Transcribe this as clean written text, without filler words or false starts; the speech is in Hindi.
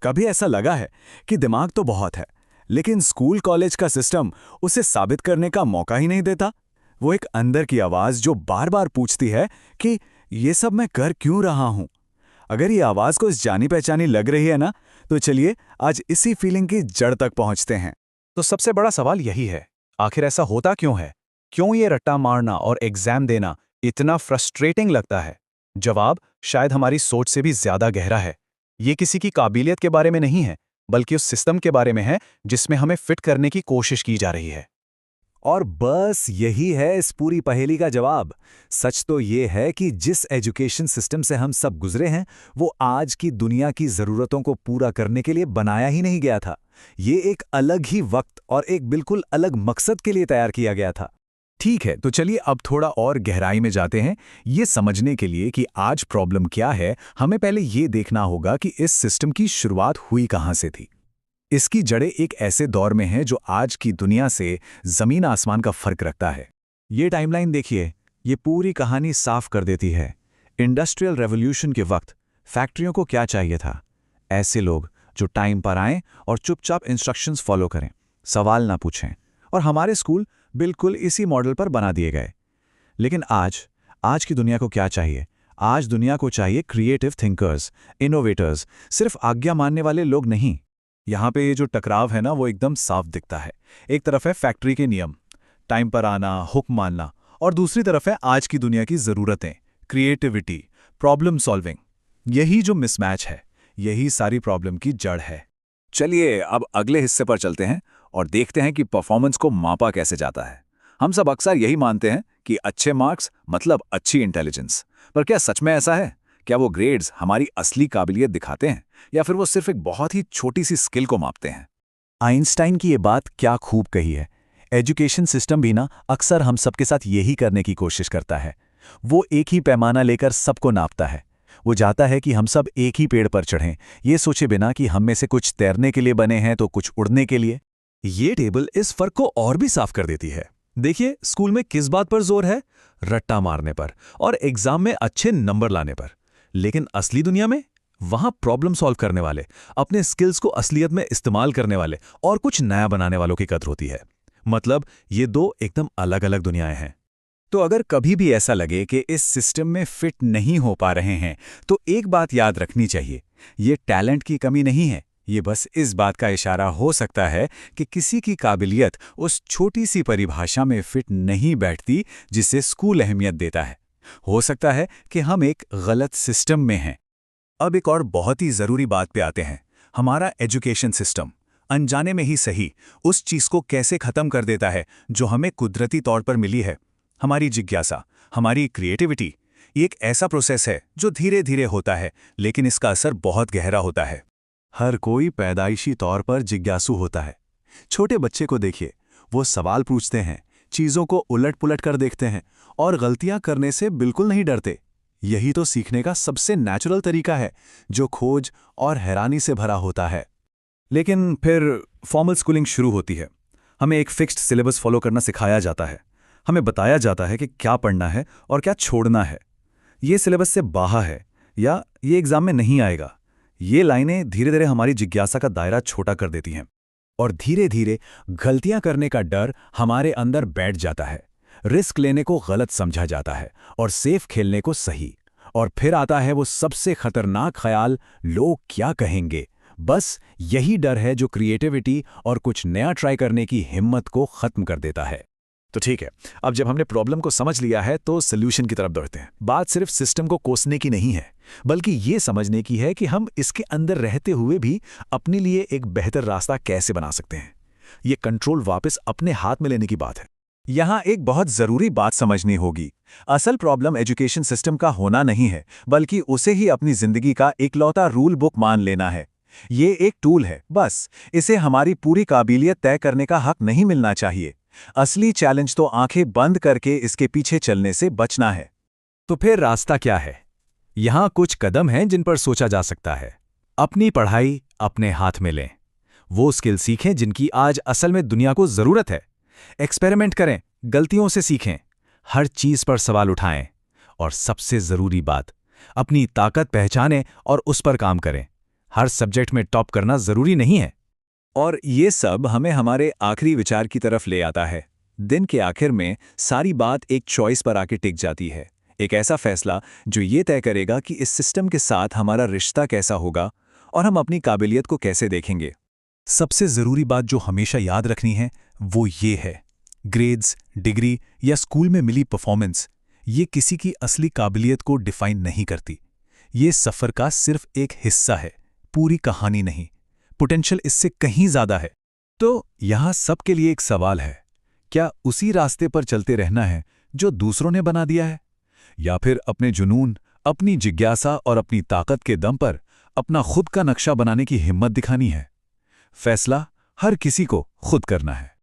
कभी ऐसा लगा है कि दिमाग तो बहुत है, लेकिन स्कूल कॉलेज का सिस्टम उसे साबित करने का मौका ही नहीं देता। वो एक अंदर की आवाज जो बार बार पूछती है कि ये सब मैं कर क्यों रहा हूं। अगर ये आवाज को जानी पहचानी लग रही है ना, तो चलिए आज इसी फीलिंग की जड़ तक पहुंचते हैं। तो सबसे बड़ा सवाल यही है, आखिर ऐसा होता क्यों है? क्यों ये रट्टा मारना और एग्जाम देना इतना फ्रस्ट्रेटिंग लगता है? जवाब शायद हमारी सोच से भी ज्यादा गहरा है। ये किसी की काबिलियत के बारे में नहीं है, बल्कि उस सिस्टम के बारे में है जिसमें हमें फिट करने की कोशिश की जा रही है। और बस यही है इस पूरी पहेली का जवाब। सच तो ये है कि जिस एजुकेशन सिस्टम से हम सब गुजरे हैं, वो आज की दुनिया की ज़रूरतों को पूरा करने के लिए बनाया ही नहीं गया था। ये एक अलग ही वक्त और एक बिल्कुल अलग मकसद के लिए तैयार किया गया था। ठीक है, तो चलिए अब थोड़ा और गहराई में जाते हैं। ये समझने के लिए कि आज प्रॉब्लम क्या है, हमें पहले ये देखना होगा कि इस सिस्टम की शुरुआत हुई कहाँ से थी। इसकी जड़ें एक ऐसे दौर में हैं जो आज की दुनिया से जमीन आसमान का फर्क रखता है। ये टाइमलाइन देखिए, ये पूरी कहानी साफ कर देती है। इंडस्ट्रियल रेवोल्यूशन के वक्त फैक्ट्रियों को क्या चाहिए था? ऐसे लोग जो टाइम पर आएं और चुपचाप इंस्ट्रक्शंस फॉलो करें, सवाल ना पूछें। और हमारे स्कूल बिल्कुल इसी मॉडल पर बना दिए गए। लेकिन आज की दुनिया को क्या चाहिए? आज दुनिया को चाहिए क्रिएटिव थिंकर्स, इनोवेटर्स, सिर्फ आज्ञा मानने वाले लोग नहीं। यहाँ पे ये जो टकराव है ना, वो एकदम साफ दिखता है। एक तरफ है फैक्ट्री के नियम, टाइम पर आना, हुक्म मानना, और दूसरी तरफ है आज की दुनिया की ज़रूरतें, क्रिएटिविटी, प्रॉब्लम सॉल्विंग। यही जो मिसमैच है, यही सारी प्रॉब्लम की जड़ है। चलिए अब अगले हिस्से पर चलते हैं और देखते हैं कि परफॉर्मेंस को मापा कैसे जाता है। हम सब अक्सर यही मानते हैं कि अच्छे मार्क्स मतलब अच्छी इंटेलिजेंस, पर क्या सच में ऐसा है? क्या वो ग्रेड्स हमारी असली काबिलियत दिखाते हैं, या फिर वो सिर्फ एक बहुत ही छोटी सी स्किल को मापते हैं? आइंस्टाइन की ये बात क्या खूब कही है। एजुकेशन सिस्टम भी ना अक्सर हम सबके साथ यही करने की कोशिश करता है। वो एक ही पैमाना लेकर सबको नापता है। वो चाहता है कि हम सब एक ही पेड़ पर चढ़ें, ये सोचे बिना कि हम में से कुछ तैरने के लिए बने हैं तो कुछ उड़ने के लिए। ये टेबल इस फर्क को और भी साफ कर देती है। देखिए, स्कूल में किस बात पर जोर है? रट्टा मारने पर और एग्जाम में अच्छे नंबर लाने पर। लेकिन असली दुनिया में वहां प्रॉब्लम सॉल्व करने वाले, अपने स्किल्स को असलियत में इस्तेमाल करने वाले और कुछ नया बनाने वालों की कदर होती है। मतलब ये दो एकदम अलग अलग दुनियाएं हैं। तो अगर कभी भी ऐसा लगे कि इस सिस्टम में फिट नहीं हो पा रहे हैं, तो एक बात याद रखनी चाहिए, ये टैलेंट की कमी नहीं है। ये बस इस बात का इशारा हो सकता है कि किसी की काबिलियत उस छोटी सी परिभाषा में फिट नहीं बैठती जिसे स्कूल अहमियत देता है। हो सकता है कि हम एक गलत सिस्टम में हैं। अब एक और बहुत ही जरूरी बात पे आते हैं। हमारा एजुकेशन सिस्टम अनजाने में ही सही उस चीज को कैसे खत्म कर देता है जो हमें कुदरती तौर पर मिली है। हमारी जिज्ञासा, हमारी क्रिएटिविटी। ये एक ऐसा प्रोसेस है जो धीरे धीरे होता है, लेकिन इसका असर बहुत गहरा होता है। हर कोई पैदाइशी तौर पर जिज्ञासु होता है। छोटे बच्चे को देखिए, वो सवाल पूछते हैं, चीजों को उलट पुलट कर देखते हैं और गलतियां करने से बिल्कुल नहीं डरते। यही तो सीखने का सबसे नेचुरल तरीका है, जो खोज और हैरानी से भरा होता है। लेकिन फिर फॉर्मल स्कूलिंग शुरू होती है। हमें एक फिक्स्ड सिलेबस फॉलो करना सिखाया जाता है। हमें बताया जाता है कि क्या पढ़ना है और क्या छोड़ना है। ये सिलेबस से बाहर है या ये एग्जाम में नहीं आएगा। ये लाइनें धीरे धीरे हमारी जिज्ञासा का दायरा छोटा कर देती हैं। और धीरे धीरे गलतियां करने का डर हमारे अंदर बैठ जाता है। रिस्क लेने को गलत समझा जाता है और सेफ खेलने को सही। और फिर आता है वो सबसे खतरनाक ख्याल, लोग क्या कहेंगे। बस यही डर है जो क्रिएटिविटी और कुछ नया ट्राई करने की हिम्मत को खत्म कर देता है। तो ठीक है, अब जब हमने प्रॉब्लम को समझ लिया है तो सॉल्यूशन की तरफ दौड़ते हैं। बात सिर्फ सिस्टम को कोसने की नहीं है, बल्कि ये समझने की है कि हम इसके अंदर रहते हुए भी अपने लिए एक बेहतर रास्ता कैसे बना सकते हैं। ये कंट्रोल वापस अपने हाथ में लेने की बात है। यहाँ एक बहुत जरूरी बात समझनी होगी। असल प्रॉब्लम एजुकेशन सिस्टम का होना नहीं है, बल्कि उसे ही अपनी जिंदगी का इकलौता रूल बुक मान लेना है। ये एक टूल है, बस इसे हमारी पूरी काबिलियत तय करने का हक नहीं मिलना चाहिए। असली चैलेंज तो आंखें बंद करके इसके पीछे चलने से बचना है। तो फिर रास्ता क्या है? यहाँ कुछ कदम हैं जिन पर सोचा जा सकता है। अपनी पढ़ाई अपने हाथ में लें। वो स्किल सीखें जिनकी आज असल में दुनिया को जरूरत है। एक्सपेरिमेंट करें, गलतियों से सीखें, हर चीज पर सवाल उठाएं। और सबसे जरूरी बात, अपनी ताकत पहचानें और उस पर काम करें। हर सब्जेक्ट में टॉप करना जरूरी नहीं है। और ये सब हमें हमारे आखिरी विचार की तरफ ले आता है। दिन के आखिर में सारी बात एक चॉइस पर आके टिक जाती है, एक ऐसा फैसला जो ये तय करेगा कि इस सिस्टम के साथ हमारा रिश्ता कैसा होगा और हम अपनी काबिलियत को कैसे देखेंगे। सबसे जरूरी बात जो हमेशा याद रखनी है वो ये है, ग्रेड्स, डिग्री या स्कूल में मिली परफॉर्मेंस ये किसी की असली काबिलियत को डिफाइन नहीं करती। ये सफर का सिर्फ एक हिस्सा है, पूरी कहानी नहीं। पोटेंशियल इससे कहीं ज्यादा है। तो यहां सबके लिए एक सवाल है, क्या उसी रास्ते पर चलते रहना है जो दूसरों ने बना दिया है, या फिर अपने जुनून, अपनी जिज्ञासा और अपनी ताकत के दम पर अपना खुद का नक्शा बनाने की हिम्मत दिखानी है? फैसला हर किसी को खुद करना है।